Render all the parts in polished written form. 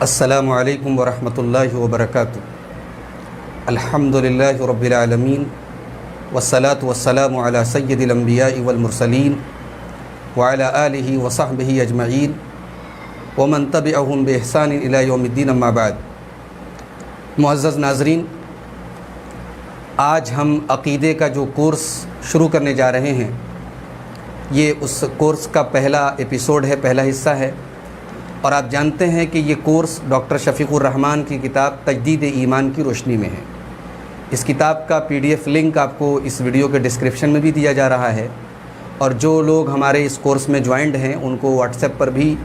السلام علیکم ورحمۃ اللہ وبرکاتہ۔ الحمدللہ رب العالمین والصلاة والسلام علی سید الانبیاء والمرسلین وعلی آلہ وصحبہ اجمعین ومن تبعہم بإحسان الی یوم الدین، اما بعد۔ معزز ناظرین، آج ہم عقیدے کا جو کورس شروع کرنے جا رہے ہیں، یہ اس کورس کا پہلا ایپیسوڈ ہے، پہلا حصہ ہے، اور آپ جانتے ہیں کہ یہ کورس ڈاکٹر شفیق الرحمان کی کتاب تجدید ایمان کی روشنی میں ہے۔ اس کتاب کا PDF لنک آپ کو اس ویڈیو کے ڈسکرپشن میں بھی دیا جا رہا ہے، اور جو لوگ ہمارے اس کورس میں جوائنڈ ہیں ان کو واٹس ایپ پر بھی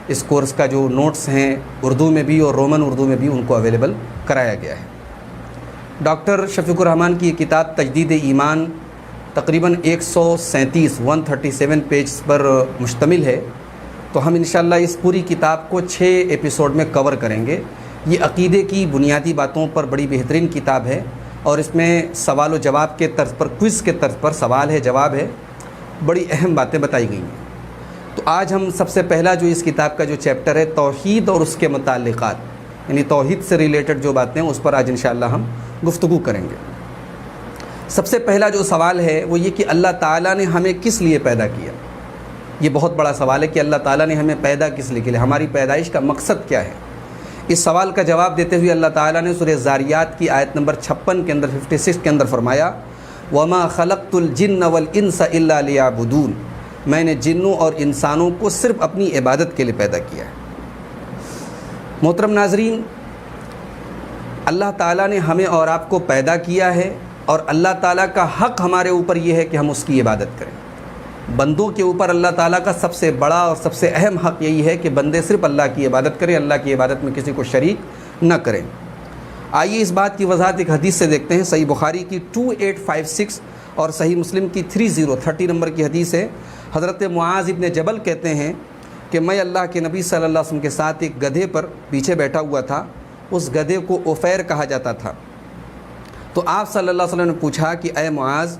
اس کورس کا جو نوٹس ہیں اردو میں بھی اور رومن اردو میں بھی ان کو اویلیبل کرایا گیا ہے۔ ڈاکٹر شفیق الرحمان کی یہ کتاب تجدید ایمان تقریباً 137 پیجز پر مشتمل ہے، تو ہم انشاءاللہ اس پوری کتاب کو 6 ایپیسوڈ میں کور کریں گے۔ یہ عقیدے کی بنیادی باتوں پر بڑی بہترین کتاب ہے، اور اس میں سوال و جواب کے طرز پر، کوئز کے طرز پر سوال ہے، جواب ہے، بڑی اہم باتیں بتائی گئی ہیں۔ تو آج ہم سب سے پہلا جو اس کتاب کا جو چیپٹر ہے توحید اور اس کے متعلقات، یعنی توحید سے ریلیٹڈ جو باتیں ہیں اس پر آج انشاءاللہ ہم گفتگو کریں گے۔ سب سے پہلا جو سوال ہے وہ یہ کہ اللہ تعالیٰ نے ہمیں کس لیے پیدا کیا؟ یہ بہت بڑا سوال ہے کہ اللہ تعالیٰ نے ہمیں پیدا کس لیے کیا، ہماری پیدائش کا مقصد کیا ہے؟ اس سوال کا جواب دیتے ہوئے اللہ تعالیٰ نے سورہ ذاریات کی آیت نمبر 56 کے اندر 56 کے اندر فرمایا، وَمَا خَلَقْتُ الْجِنَّ وَالْإِنسَ إِلَّا لِيَعْبُدُونَ، میں نے جنوں اور انسانوں کو صرف اپنی عبادت کے لیے پیدا کیا ہے۔ محترم ناظرین، اللہ تعالیٰ نے ہمیں اور آپ کو پیدا کیا ہے، اور اللہ تعالیٰ کا حق ہمارے اوپر یہ ہے کہ ہم اس کی عبادت کریں۔ بندوں کے اوپر اللہ تعالیٰ کا سب سے بڑا اور سب سے اہم حق یہی ہے کہ بندے صرف اللہ کی عبادت کریں، اللہ کی عبادت میں کسی کو شریک نہ کریں۔ آئیے اس بات کی وضاحت ایک حدیث سے دیکھتے ہیں۔ صحیح بخاری کی 2856 اور صحیح مسلم کی 30 نمبر کی حدیث ہے۔ حضرت معاذ ابن جبل کہتے ہیں کہ میں اللہ کے نبی صلی اللہ علیہ وسلم کے ساتھ ایک گدھے پر پیچھے بیٹھا ہوا تھا، اس گدھے کو عفیر کہا جاتا تھا۔ تو آپ صلی اللہ علیہ وسلم نے پوچھا کہ اے معاذ،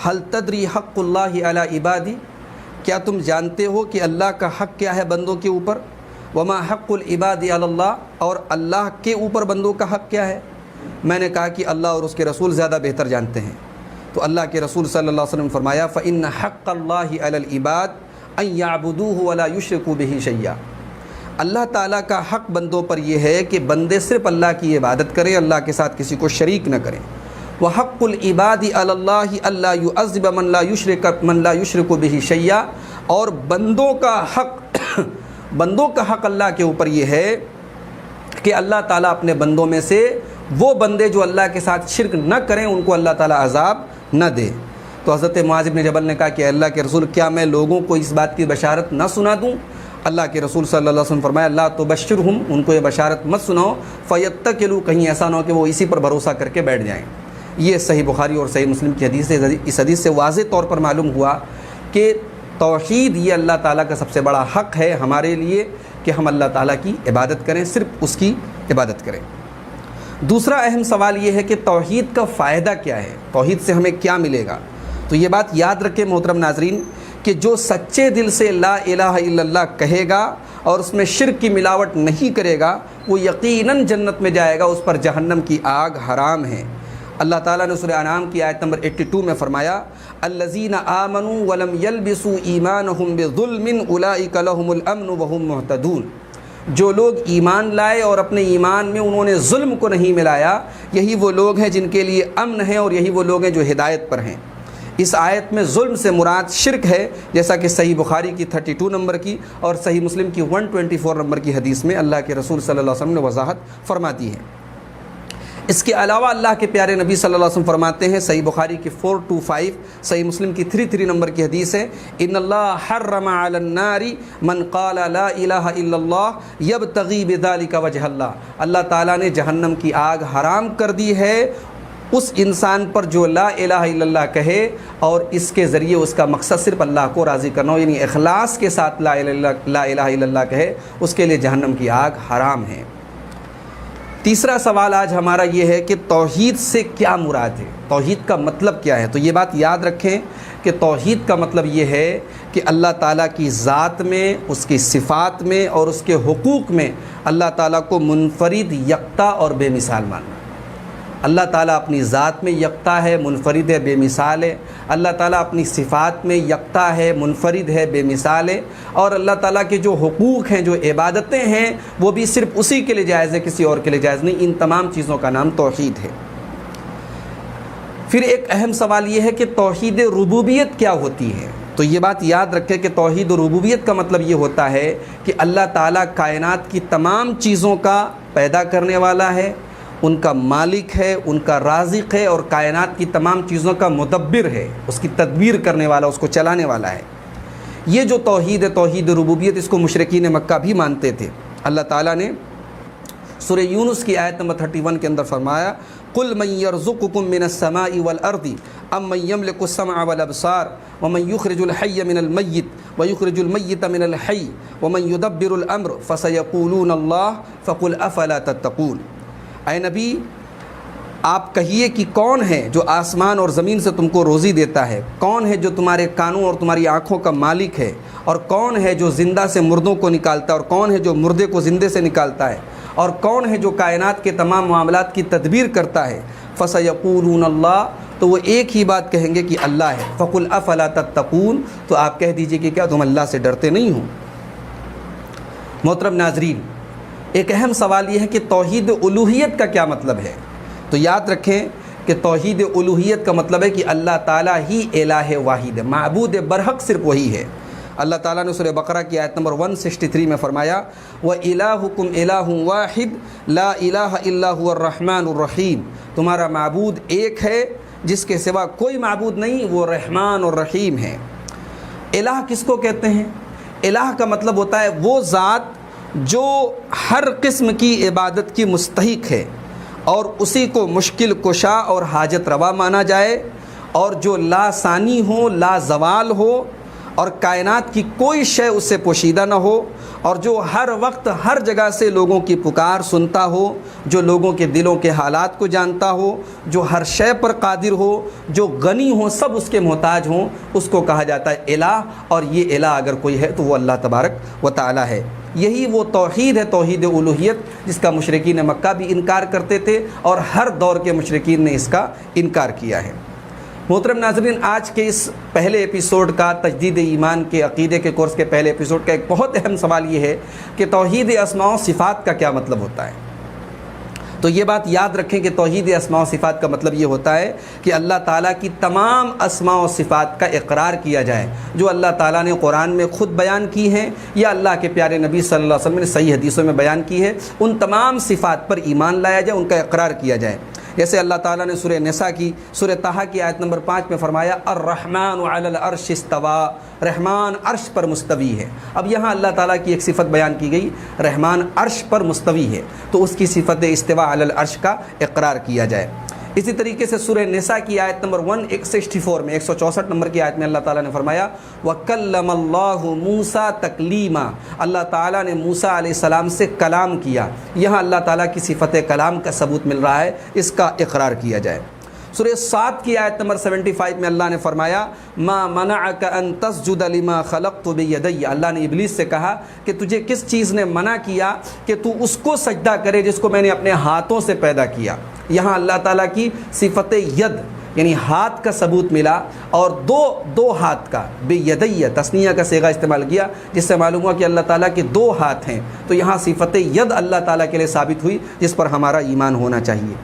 حل تدری حق اللہ علی عبادی، کیا تم جانتے ہو کہ اللہ کا حق کیا ہے بندوں کے اوپر؟ وما حق العباد علی اللہ، اور اللہ کے اوپر بندوں کا حق کیا ہے؟ میں نے کہا کہ اللہ اور اس کے رسول زیادہ بہتر جانتے ہیں۔ تو اللہ کے رسول صلی اللہ علیہ وسلم نے فرمایا، فإن حق اللہ علی العباد ان یعبدوہ ولا یشرکوا بہ شیئا، اللہ تعالیٰ کا حق بندوں پر یہ ہے کہ بندے صرف اللہ کی عبادت کریں، اللہ کے ساتھ کسی کو شریک نہ کریں۔ وحق العباد علی اللہ الا یعذب من لا یشرک بہ شیئا، اور بندوں کا حق اللہ کے اوپر یہ ہے کہ اللہ تعالیٰ اپنے بندوں میں سے وہ بندے جو اللہ کے ساتھ شرک نہ کریں ان کو اللہ تعالیٰ عذاب نہ دے۔ تو حضرت معاذ بن جبل نے کہا کہ اللہ کے رسول، کیا میں لوگوں کو اس بات کی بشارت نہ سنا دوں؟ اللہ کے رسول صلی اللہ علیہ وسلم فرمایا، لا تبشرہم، ان کو یہ بشارت مت سناؤ، فیتکلوا، کہیں ایسا نہ ہو کہ وہ اسی پر بھروسہ کر کے بیٹھ جائیں۔ یہ صحیح بخاری اور صحیح مسلم کی حدیث ہے۔ اس حدیث سے واضح طور پر معلوم ہوا کہ توحید یہ اللہ تعالیٰ کا سب سے بڑا حق ہے ہمارے لیے کہ ہم اللہ تعالیٰ کی عبادت کریں، صرف اس کی عبادت کریں۔ دوسرا اہم سوال یہ ہے کہ توحید کا فائدہ کیا ہے، توحید سے ہمیں کیا ملے گا؟ تو یہ بات یاد رکھیں محترم ناظرین کہ جو سچے دل سے لا الہ الا اللہ کہے گا اور اس میں شرک کی ملاوٹ نہیں کرے گا، وہ یقیناً جنت میں جائے گا، اس پر جہنم کی آگ حرام ہے۔ اللہ تعالیٰ نے سورہ انعام کی آیت نمبر 82 میں فرمایا، الذین آمنوا ولم یلبسوا ایمانہم بظلم اولئک لہم الامن وہم مہتدون، جو لوگ ایمان لائے اور اپنے ایمان میں انہوں نے ظلم کو نہیں ملایا، یہی وہ لوگ ہیں جن کے لیے امن ہے، اور یہی وہ لوگ ہیں جو ہدایت پر ہیں۔ اس آیت میں ظلم سے مراد شرک ہے، جیسا کہ صحیح بخاری کی 32 نمبر کی اور صحیح مسلم کی 124 نمبر کی حدیث میں اللہ کے رسول صلی اللہ علیہ وسلم نے وضاحت فرما دی ہے۔ اس کے علاوہ اللہ کے پیارے نبی صلی اللہ علیہ وسلم فرماتے ہیں، صحیح بخاری کی 425، صحیح مسلم کی 33 نمبر کی حدیث ہے، ان اللہ حرم علی النار من قال لا الہ الا اللہ یبتغی بذلک وجہ اللہ، اللہ تعالیٰ نے جہنم کی آگ حرام کر دی ہے اس انسان پر جو لا الہ الا اللہ کہے اور اس کے ذریعے اس کا مقصد صرف اللہ کو راضی کرنا ہو، یعنی اخلاص کے ساتھ لا الہ الا اللہ کہے، اس کے لیے جہنم کی آگ حرام ہے۔ تیسرا سوال آج ہمارا یہ ہے کہ توحید سے کیا مراد ہے، توحید کا مطلب کیا ہے؟ تو یہ بات یاد رکھیں کہ توحید کا مطلب یہ ہے کہ اللہ تعالیٰ کی ذات میں، اس کی صفات میں اور اس کے حقوق میں اللہ تعالیٰ کو منفرد، یکتا اور بے مثال ماننا۔ اللہ تعالیٰ اپنی ذات میں یکتا ہے، منفرد ہے، بے مثال ہے۔ اللہ تعالیٰ اپنی صفات میں یکتا ہے، منفرد ہے، بے مثال ہے۔ اور اللہ تعالیٰ کے جو حقوق ہیں، جو عبادتیں ہیں، وہ بھی صرف اسی کے لیے جائز ہے، کسی اور کے لیے جائز نہیں۔ ان تمام چیزوں کا نام توحید ہے۔ پھر ایک اہم سوال یہ ہے کہ توحید ربوبیت کیا ہوتی ہے؟ تو یہ بات یاد رکھیں کہ توحید ربوبیت کا مطلب یہ ہوتا ہے کہ اللہ تعالیٰ کائنات کی تمام چیزوں کا پیدا کرنے والا ہے، ان کا مالک ہے، ان کا رازق ہے، اور کائنات کی تمام چیزوں کا مدبر ہے، اس کی تدبیر کرنے والا، اس کو چلانے والا ہے۔ یہ جو توحید ہے، توحید ربوبیت، اس کو مشرکین مکہ بھی مانتے تھے۔ اللہ تعالیٰ نے سورہ یونس کی آیت نمبر 31 کے اندر فرمایا، قُلْ مَنْ يَرْزُقُكُم مِّنَ السَّمَاءِ وَالْأَرْضِ أَمَّن يَمْلِكُ السَّمْعَ وَالْأَبْصَارَ وَمَنْ يُخْرِجُ الْحَيَّ مِنَ الْمَيِّتِ وَيُخْرِجُ الْمَيِّتَ مِنَ الْحَيِّ وَمَنْ يُدَبِّرُ الْأَمْرَ فَسَيَقُولُونَ اللَّهُ فَقُلْ أَفَلَا تَتَّقُونَ۔ اے نبی، آپ کہیے کہ کون ہے جو آسمان اور زمین سے تم کو روزی دیتا ہے؟ کون ہے جو تمہارے کانوں اور تمہاری آنکھوں کا مالک ہے؟ اور کون ہے جو زندہ سے مردوں کو نکالتا ہے؟ اور کون ہے جو مردے کو زندے سے نکالتا ہے؟ اور کون ہے جو کائنات کے تمام معاملات کی تدبیر کرتا ہے؟ فَسَيَقُولُونَ اللَّهُ، تو وہ ایک ہی بات کہیں گے کہ اللہ ہے۔ فَقُلْ أَفَلَا تَتَّقُونَ، تو آپ کہہ دیجئے کہ کیا تم اللہ سے ڈرتے نہیں ہو؟ محترم ناظرین، ایک اہم سوال یہ ہے کہ توحید الوہیت کا کیا مطلب ہے؟ تو یاد رکھیں کہ توحید الوہیت کا مطلب ہے کہ اللہ تعالیٰ ہی الہ واحد ہے، معبود برحق صرف وہی ہے۔ اللہ تعالیٰ نے سورہ بقرہ کی آیت نمبر 163 میں فرمایا، وَإِلَٰهُكُمْ إِلَٰهٌ وَاحِدٌ لَا إِلَٰهَ إِلَّا هُوَ الرَّحْمَٰنُ الرَّحِيمُ، تمہارا معبود ایک ہے جس کے سوا کوئی معبود نہیں، وہ رحمان اور رحیم ہے۔ الہ کس کو کہتے ہیں؟ الہ کا مطلب ہوتا ہے وہ ذات جو ہر قسم کی عبادت کی مستحق ہے، اور اسی کو مشکل کشا اور حاجت روا مانا جائے، اور جو لا ثانی ہو، لا زوال ہو، اور کائنات کی کوئی شے اس سے پوشیدہ نہ ہو، اور جو ہر وقت ہر جگہ سے لوگوں کی پکار سنتا ہو، جو لوگوں کے دلوں کے حالات کو جانتا ہو، جو ہر شے پر قادر ہو، جو غنی ہو، سب اس کے محتاج ہوں، اس کو کہا جاتا ہے الہ۔ اور یہ الہ اگر کوئی ہے تو وہ اللہ تبارک و تعالی ہے۔ یہی وہ توحید ہے، توحید الوہیت، جس کا مشرکین مکہ بھی انکار کرتے تھے، اور ہر دور کے مشرکین نے اس کا انکار کیا ہے۔ محترم ناظرین، آج کے اس پہلے ایپیسوڈ کا، تجدید ایمان کے عقیدے کے کورس کے پہلے ایپیسوڈ کا ایک بہت اہم سوال یہ ہے کہ توحید اسماء و صفات کا کیا مطلب ہوتا ہے؟ تو یہ بات یاد رکھیں کہ توحید اسماء و صفات کا مطلب یہ ہوتا ہے کہ اللہ تعالیٰ کی تمام اسماء و صفات کا اقرار کیا جائے، جو اللہ تعالیٰ نے قرآن میں خود بیان کی ہیں یا اللہ کے پیارے نبی صلی اللہ علیہ وسلم نے صحیح حدیثوں میں بیان کی ہے، ان تمام صفات پر ایمان لایا جائے، ان کا اقرار کیا جائے۔ جیسے اللہ تعالیٰ نے سورہ نساء کی، سورہ طٰہٰ کی آیت نمبر 5 میں فرمایا، الرحمن علی العرش استویٰ، رحمان عرش پر مستوی ہے۔ اب یہاں اللہ تعالیٰ کی ایک صفت بیان کی گئی، رحمان عرش پر مستوی ہے، تو اس کی صفت استواء علی العرش کا اقرار کیا جائے۔ اسی طریقے سے سورہ نساء کی آیت نمبر 164 میں، 164 نمبر کی آیت میں اللہ تعالیٰ نے فرمایا، وَكَلَّمَ اللَّهُ مُوسَىٰ تَكْلِيمًا، اللہ تعالیٰ نے موسیٰ علیہ السلام سے کلام کیا۔ یہاں اللہ تعالیٰ کی صفت کلام کا ثبوت مل رہا ہے، اس کا اقرار کیا جائے۔ سورہ 7 کی آیت نمبر 75 میں اللہ نے فرمایا، مَا مَنَعَكَ أَن تَسْجُدَ لِمَا خَلَقْتُ بِيَدَيَّ، اللہ نے ابلیس سے کہا کہ تجھے کس چیز نے منع کیا کہ تو اس کو سجدہ کرے جس کو میں نے اپنے ہاتھوں سے پیدا کیا۔ یہاں اللہ تعالیٰ کی صفت ید یعنی ہاتھ کا ثبوت ملا، اور دو ہاتھ کا، بیدیہ تثنیہ کا صیغہ استعمال کیا، جس سے معلوم ہوا کہ اللہ تعالیٰ کے 2 ہاتھ ہیں۔ تو یہاں صفت ید اللہ تعالیٰ کے لیے ثابت ہوئی، جس پر ہمارا ایمان ہونا چاہیے۔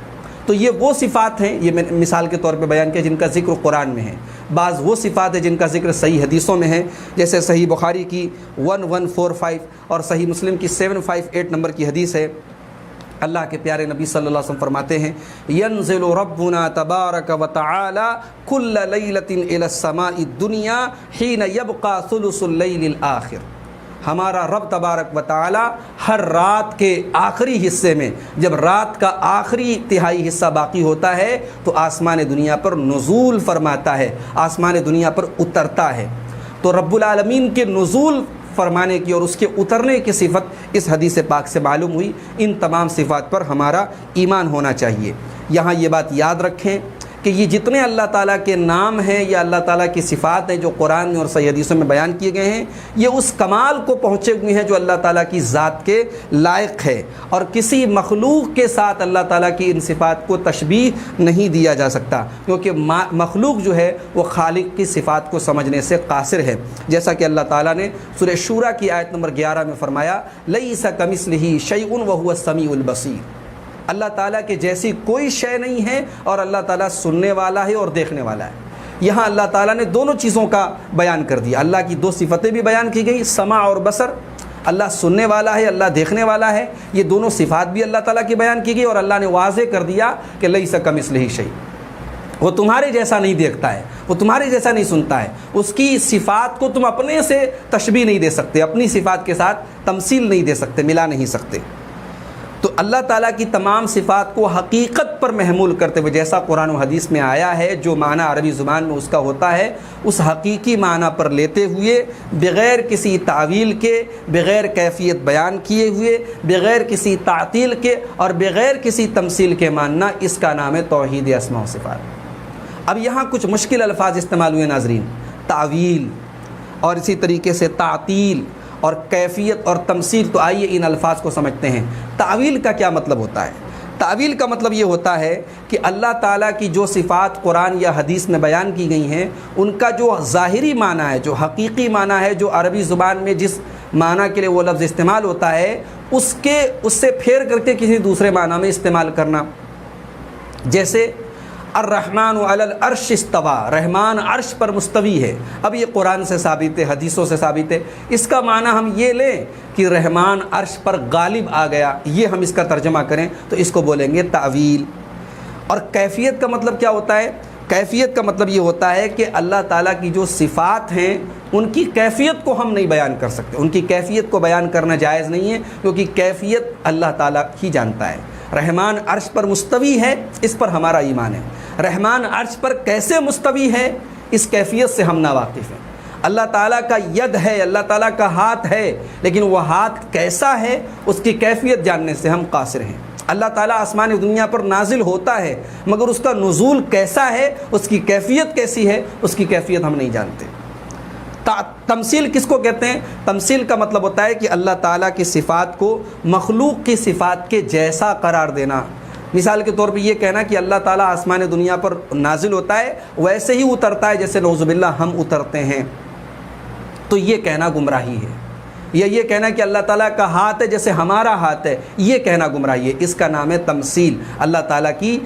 تو یہ وہ صفات ہیں، یہ میں مثال کے طور پہ بیان کیا، جن کا ذکر قرآن میں ہے۔ بعض وہ صفات ہیں جن کا ذکر صحیح حدیثوں میں ہے، جیسے صحیح بخاری کی 1145 اور صحیح مسلم کی 758 نمبر کی حدیث ہے۔ اللہ کے پیارے نبی صلی اللہ علیہ وسلم فرماتے ہیں، ينزل ربنا تبارک وتعالی كل لیلۃ الى السماء الدنیا حين يبقى ثلث اللیل الآخر، ہمارا رب تبارک و تعالی ہر رات کے آخری حصے میں، جب رات کا آخری تہائی حصہ باقی ہوتا ہے، تو آسمان دنیا پر نزول فرماتا ہے، آسمان دنیا پر اترتا ہے۔ تو رب العالمین کے نزول فرمانے کی اور اس کے اترنے کی صفت اس حدیث پاک سے معلوم ہوئی۔ ان تمام صفات پر ہمارا ایمان ہونا چاہیے۔ یہاں یہ بات یاد رکھیں کہ یہ جتنے اللہ تعالیٰ کے نام ہیں یا اللہ تعالیٰ کی صفات ہیں جو قرآن میں اور صحیح حدیثوں میں بیان کیے گئے ہیں، یہ اس کمال کو پہنچے ہوئے ہیں جو اللہ تعالیٰ کی ذات کے لائق ہے، اور کسی مخلوق کے ساتھ اللہ تعالیٰ کی ان صفات کو تشبیہ نہیں دیا جا سکتا، کیونکہ مخلوق جو ہے وہ خالق کی صفات کو سمجھنے سے قاصر ہے، جیسا کہ اللہ تعالیٰ نے سورہ شورى کی آیت نمبر 11 میں فرمایا لیس کمثلہ شیء وہو السمیع البصیر، اللہ تعالیٰ کے جیسی کوئی شے نہیں ہے اور اللہ تعالیٰ سننے والا ہے اور دیکھنے والا ہے۔ یہاں اللہ تعالیٰ نے دونوں چیزوں کا بیان کر دیا، اللہ کی دو صفتیں بھی بیان کی گئی، سمع اور بصر، اللہ سننے والا ہے، اللہ دیکھنے والا ہے، یہ دونوں صفات بھی اللہ تعالیٰ کی بیان کی گئی، اور اللہ نے واضح کر دیا کہ لیس کمثلہ شیء، وہ تمہارے جیسا نہیں دیکھتا ہے، وہ تمہارے جیسا نہیں سنتا ہے، اس کی صفات کو تم اپنے سے تشبیہ نہیں دے سکتے، اپنی صفات کے ساتھ تمثیل نہیں دے سکتے، ملا نہیں سکتے۔ تو اللہ تعالیٰ کی تمام صفات کو حقیقت پر محمول کرتے ہوئے، جیسا قرآن و حدیث میں آیا ہے، جو معنی عربی زبان میں اس کا ہوتا ہے، اس حقیقی معنی پر لیتے ہوئے، بغیر کسی تعویل کے، بغیر کیفیت بیان کیے ہوئے، بغیر کسی تعطیل کے اور بغیر کسی تمثیل کے ماننا، اس کا نام ہے توحید اسماء و صفات۔ اب یہاں کچھ مشکل الفاظ استعمال ہوئے ناظرین، تعویل اور اسی طریقے سے تعطیل اور کیفیت اور تمثیل، تو آئیے ان الفاظ کو سمجھتے ہیں۔ تعویل کا کیا مطلب ہوتا ہے؟ تعویل کا مطلب یہ ہوتا ہے کہ اللہ تعالیٰ کی جو صفات قرآن یا حدیث میں بیان کی گئی ہیں، ان کا جو ظاہری معنی ہے، جو حقیقی معنی ہے، جو عربی زبان میں جس معنی کے لیے وہ لفظ استعمال ہوتا ہے، اس سے پھیر کر کے کسی دوسرے معنی میں استعمال کرنا۔ جیسے الرحمن علی العرش استوى، رحمان عرش پر مستوی ہے، اب یہ قرآن سے ثابت ہے، حدیثوں سے ثابت ہے، اس کا معنی ہم یہ لیں کہ رحمان عرش پر غالب آ گیا، یہ ہم اس کا ترجمہ کریں تو اس کو بولیں گے تعویل۔ اور کیفیت کا مطلب کیا ہوتا ہے؟ کیفیت کا مطلب یہ ہوتا ہے کہ اللہ تعالیٰ کی جو صفات ہیں ان کی کیفیت کو ہم نہیں بیان کر سکتے، ان کی کیفیت کو بیان کرنا جائز نہیں ہے، کیونکہ کیفیت اللہ تعالیٰ ہی جانتا ہے۔ رحمان عرش پر مستوی ہے، اس پر ہمارا ایمان ہے، رحمان عرش پر کیسے مستوی ہے اس کیفیت سے ہم ناواقف ہیں۔ اللہ تعالیٰ کا ید ہے، اللہ تعالیٰ کا ہاتھ ہے، لیکن وہ ہاتھ کیسا ہے اس کی کیفیت جاننے سے ہم قاصر ہیں۔ اللہ تعالیٰ آسمان دنیا پر نازل ہوتا ہے، مگر اس کا نزول کیسا ہے، اس کی کیفیت کیسی ہے، اس کی کیفیت ہم نہیں جانتے۔ تمثیل کس کو کہتے ہیں؟ تمثیل کا مطلب ہوتا ہے کہ اللہ تعالیٰ کی صفات کو مخلوق کی صفات کے جیسا قرار دینا۔ مثال کے طور پہ یہ کہنا کہ اللہ تعالیٰ آسمان دنیا پر نازل ہوتا ہے، ویسے ہی اترتا ہے جیسے نعوذ باللہ ہم اترتے ہیں، تو یہ کہنا گمراہی ہے۔ یا یہ کہنا کہ اللہ تعالیٰ کا ہاتھ ہے جیسے ہمارا ہاتھ ہے، یہ کہنا گمراہی ہے، اس کا نام ہے تمثیل، اللہ تعالیٰ کی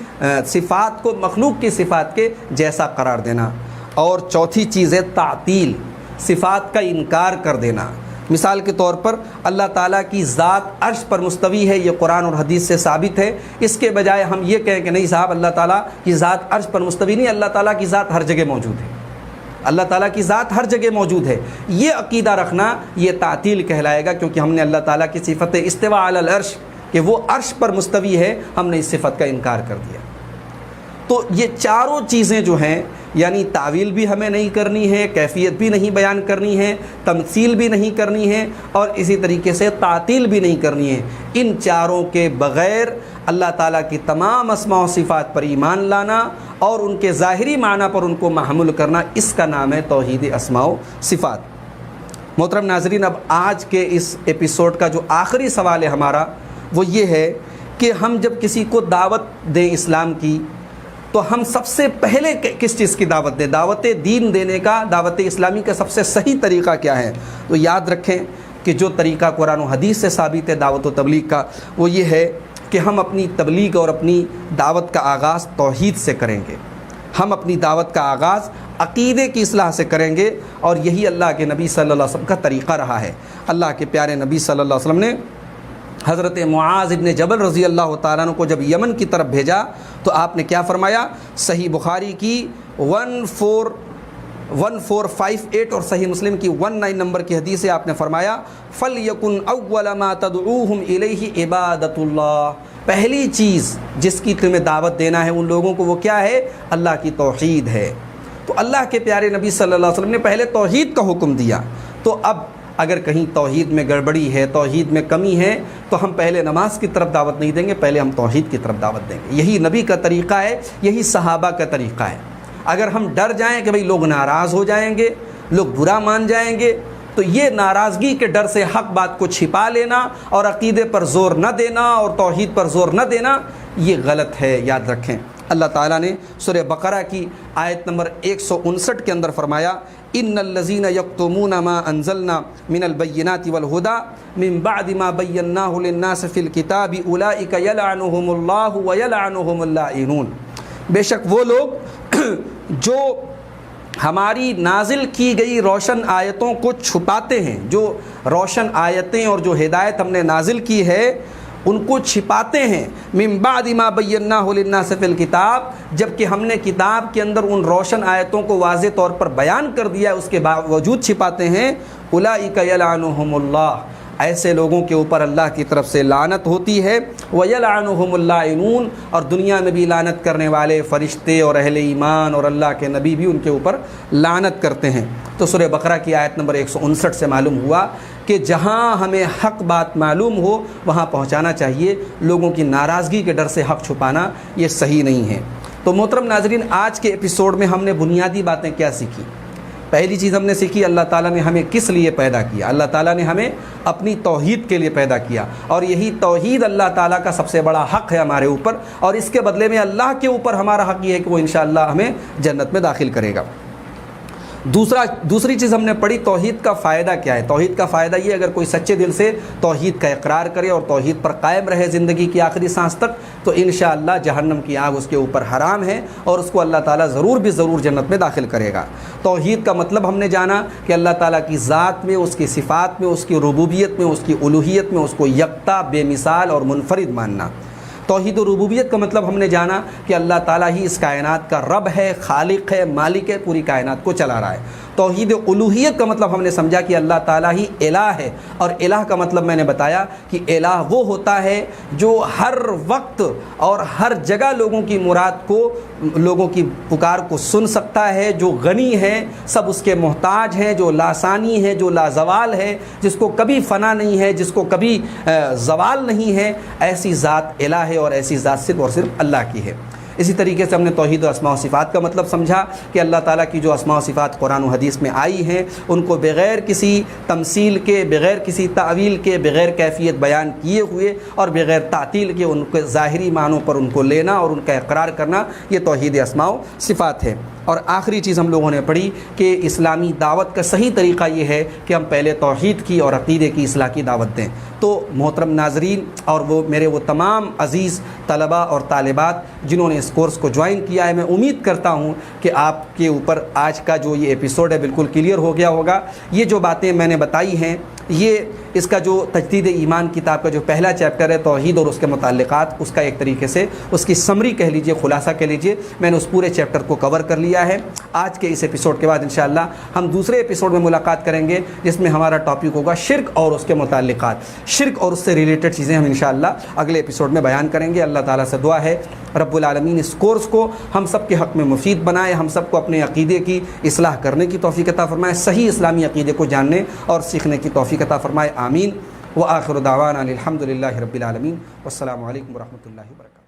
صفات کو مخلوق کی صفات کے جیسا قرار دینا۔ اور چوتھی چیز ہے تعطیل، صفات کا انکار کر دینا۔ مثال کے طور پر اللہ تعالیٰ کی ذات عرش پر مستوی ہے، یہ قرآن اور حدیث سے ثابت ہے، اس کے بجائے ہم یہ کہیں کہ نہیں صاحب اللہ تعالیٰ کی ذات عرش پر مستوی نہیں، اللہ تعالیٰ کی ذات ہر جگہ موجود ہے، اللہ تعالیٰ کی ذات ہر جگہ موجود ہے، یہ عقیدہ رکھنا یہ تعطیل کہلائے گا، کیونکہ ہم نے اللہ تعالیٰ کی صفت استوا علی العرش کہ وہ عرش پر مستوی ہے، ہم نے اس صفت کا انکار کر دیا۔ تو یہ چاروں چیزیں جو ہیں، یعنی تعویل بھی ہمیں نہیں کرنی ہے، کیفیت بھی نہیں بیان کرنی ہے، تمثیل بھی نہیں کرنی ہے، اور اسی طریقے سے تعطیل بھی نہیں کرنی ہے، ان چاروں کے بغیر اللہ تعالیٰ کی تمام اسماء و صفات پر ایمان لانا اور ان کے ظاہری معنی پر ان کو محمول کرنا، اس کا نام ہے توحید اسماء و صفات۔ محترم ناظرین، اب آج کے اس ایپیسوڈ کا جو آخری سوال ہے ہمارا وہ یہ ہے کہ ہم جب کسی کو دعوت دیں اسلام کی تو ہم سب سے پہلے کس چیز کی دعوت دیں؟ دعوت دین دینے کا، دعوت اسلامی کا سب سے صحیح طریقہ کیا ہے؟ تو یاد رکھیں کہ جو طریقہ قرآن و حدیث سے ثابت ہے دعوت و تبلیغ کا، وہ یہ ہے کہ ہم اپنی تبلیغ اور اپنی دعوت کا آغاز توحید سے کریں گے، ہم اپنی دعوت کا آغاز عقیدے کی اصلاح سے کریں گے، اور یہی اللہ کے نبی صلی اللہ علیہ وسلم کا طریقہ رہا ہے۔ اللہ کے پیارے نبی صلی اللہ علیہ وسلم نے حضرت معاذ ابن جبل رضی اللہ تعالیٰ عنہ کو جب یمن کی طرف بھیجا تو آپ نے کیا فرمایا؟ صحیح بخاری کی 1458 اور صحیح مسلم کی 19 نمبر کی حدیث ہے، آپ نے فرمایا فَلْيَكُنْ أَوَّلَ مَا تَدْعُوهُمْ إِلَيْهِ عِبَادَةُ اللَّهِ، پہلی چیز جس کی تمہیں دعوت دینا ہے ان لوگوں کو وہ کیا ہے؟ اللہ کی توحید ہے۔ تو اللہ کے پیارے نبی صلی اللہ علیہ وسلم نے پہلے توحید کا حکم دیا، تو اب اگر کہیں توحید میں گڑبڑی ہے، توحید میں کمی ہے، تو ہم پہلے نماز کی طرف دعوت نہیں دیں گے، پہلے ہم توحید کی طرف دعوت دیں گے۔ یہی نبی کا طریقہ ہے، یہی صحابہ کا طریقہ ہے۔ اگر ہم ڈر جائیں کہ بھئی لوگ ناراض ہو جائیں گے، لوگ برا مان جائیں گے، تو یہ ناراضگی کے ڈر سے حق بات کو چھپا لینا اور عقیدے پر زور نہ دینا اور توحید پر زور نہ دینا، یہ غلط ہے، یاد رکھیں۔ اللہ تعالیٰ نے سورہ بقرہ کی آیت نمبر 159 کے اندر فرمایا، ان الذین یکتمون ما انزلنا من البینات والہدی من بعد ما بیناہ للناس فی الکتاب اولئک یلعنہم اللہ ویلعنہم اللاعنون۔ بے شک وہ لوگ جو ہماری نازل کی گئی روشن آیتوں کو چھپاتے ہیں، جو روشن آیتیں اور جو ہدایت ہم نے نازل کی ہے ان کو چھپاتے ہیں، من بعد ما بیناہ للناس فی الکتاب، جب کہ ہم نے کتاب کے اندر ان روشن آیتوں کو واضح طور پر بیان کر دیا ہے، اس کے باوجود چھپاتے ہیں، اولئک یلعنہم اللہ، ایسے لوگوں کے اوپر اللہ کی طرف سے لعنت ہوتی ہے، وَيَلْعَنُهُمُ اللَّاعِنُونَ، اور دنیا میں بھی لعنت کرنے والے فرشتے اور اہل ایمان اور اللہ کے نبی بھی ان کے اوپر لعنت کرتے ہیں۔ تو سورہ بقرہ کی آیت نمبر 159 سے معلوم ہوا کہ جہاں ہمیں حق بات معلوم ہو وہاں پہنچانا چاہیے، لوگوں کی ناراضگی کے ڈر سے حق چھپانا یہ صحیح نہیں ہے۔ تو محترم ناظرین، آج کے ایپیسوڈ میں ہم نے بنیادی باتیں کیا سیکھی؟ پہلی چیز ہم نے سیکھی اللہ تعالیٰ نے ہمیں کس لیے پیدا کیا۔ اللہ تعالیٰ نے ہمیں اپنی توحید کے لیے پیدا کیا، اور یہی توحید اللہ تعالیٰ کا سب سے بڑا حق ہے ہمارے اوپر، اور اس کے بدلے میں اللہ کے اوپر ہمارا حق یہ ہے کہ وہ انشاءاللہ ہمیں جنت میں داخل کرے گا۔ دوسری چیز ہم نے پڑھی، توحید کا فائدہ کیا ہے۔ توحید کا فائدہ یہ، اگر کوئی سچے دل سے توحید کا اقرار کرے اور توحید پر قائم رہے زندگی کی آخری سانس تک، تو انشاءاللہ جہنم کی آگ اس کے اوپر حرام ہے اور اس کو اللہ تعالیٰ ضرور جنت میں داخل کرے گا۔ توحید کا مطلب ہم نے جانا کہ اللہ تعالیٰ کی ذات میں، اس کی صفات میں، اس کی ربوبیت میں، اس کی الوہیت میں اس کو یکتا، بے مثال اور منفرد ماننا۔ توحید و ربوبیت کا مطلب ہم نے جانا کہ اللہ تعالیٰ ہی اس کائنات کا رب ہے، خالق ہے، مالک ہے، پوری کائنات کو چلا رہا ہے۔ توحید الوہیت کا مطلب ہم نے سمجھا کہ اللہ تعالیٰ ہی الہ ہے، اور الہ کا مطلب میں نے بتایا کہ الہ وہ ہوتا ہے جو ہر وقت اور ہر جگہ لوگوں کی مراد کو، لوگوں کی پکار کو سن سکتا ہے، جو غنی ہے، سب اس کے محتاج ہیں، جو لاسانی ہے، جو لازوال ہے، جس کو کبھی فنا نہیں ہے، جس کو کبھی زوال نہیں ہے، ایسی ذات الہ ہے، اور ایسی ذات صرف اور صرف اللہ کی ہے۔ اسی طریقے سے ہم نے توحید و اسماء و صفات کا مطلب سمجھا کہ اللہ تعالیٰ کی جو اسماء و صفات قرآن و حدیث میں آئی ہیں ان کو بغیر کسی تمثیل کے، بغیر کسی تعویل کے، بغیر کیفیت بیان کیے ہوئے اور بغیر تعطیل کے ان کے ظاہری معنوں پر ان کو لینا اور ان کا اقرار کرنا، یہ توحید اسماء و صفات ہے۔ اور آخری چیز ہم لوگوں نے پڑھی کہ اسلامی دعوت کا صحیح طریقہ یہ ہے کہ ہم پہلے توحید کی اور عقیدے کی اصلاح کی دعوت دیں۔ تو محترم ناظرین اور میرے وہ تمام عزیز طلبہ اور طالبات جنہوں نے اس کورس کو جوائن کیا ہے، میں امید کرتا ہوں کہ آپ کے اوپر آج کا جو یہ ایپیسوڈ ہے بالکل کلیئر ہو گیا ہوگا۔ یہ جو باتیں میں نے بتائی ہیں، یہ اس کا جو تجدید ایمان کتاب کا جو پہلا چیپٹر ہے توحید اور اس کے متعلقات، اس کا ایک طریقے سے اس کی سمری کہہ لیجئے، خلاصہ کہہ لیجئے، میں نے اس پورے چیپٹر کو کور کر لیا ہے۔ آج کے اس ایپیسوڈ کے بعد انشاءاللہ ہم دوسرے ایپیسوڈ میں ملاقات کریں گے، جس میں ہمارا ٹاپک ہوگا شرک اور اس کے متعلقات، شرک اور اس سے ریلیٹڈ چیزیں ہم انشاءاللہ اگلے ایپیسوڈ میں بیان کریں گے۔ اللہ تعالیٰ سے دعا ہے رب العالمین اس کورس کو ہم سب کے حق میں مفید بنائے، ہم سب کو اپنے عقیدے کی اصلاح کرنے کی توفیق عطا فرمائے، صحیح اسلامی عقیدے کو جاننے اور سیکھنے کی توفیق عطا فرمائے، آمین۔ وآخر دعوانا الحمد للہ رب العالمین، والسلام علیکم ورحمۃ اللہ وبرکاتہ۔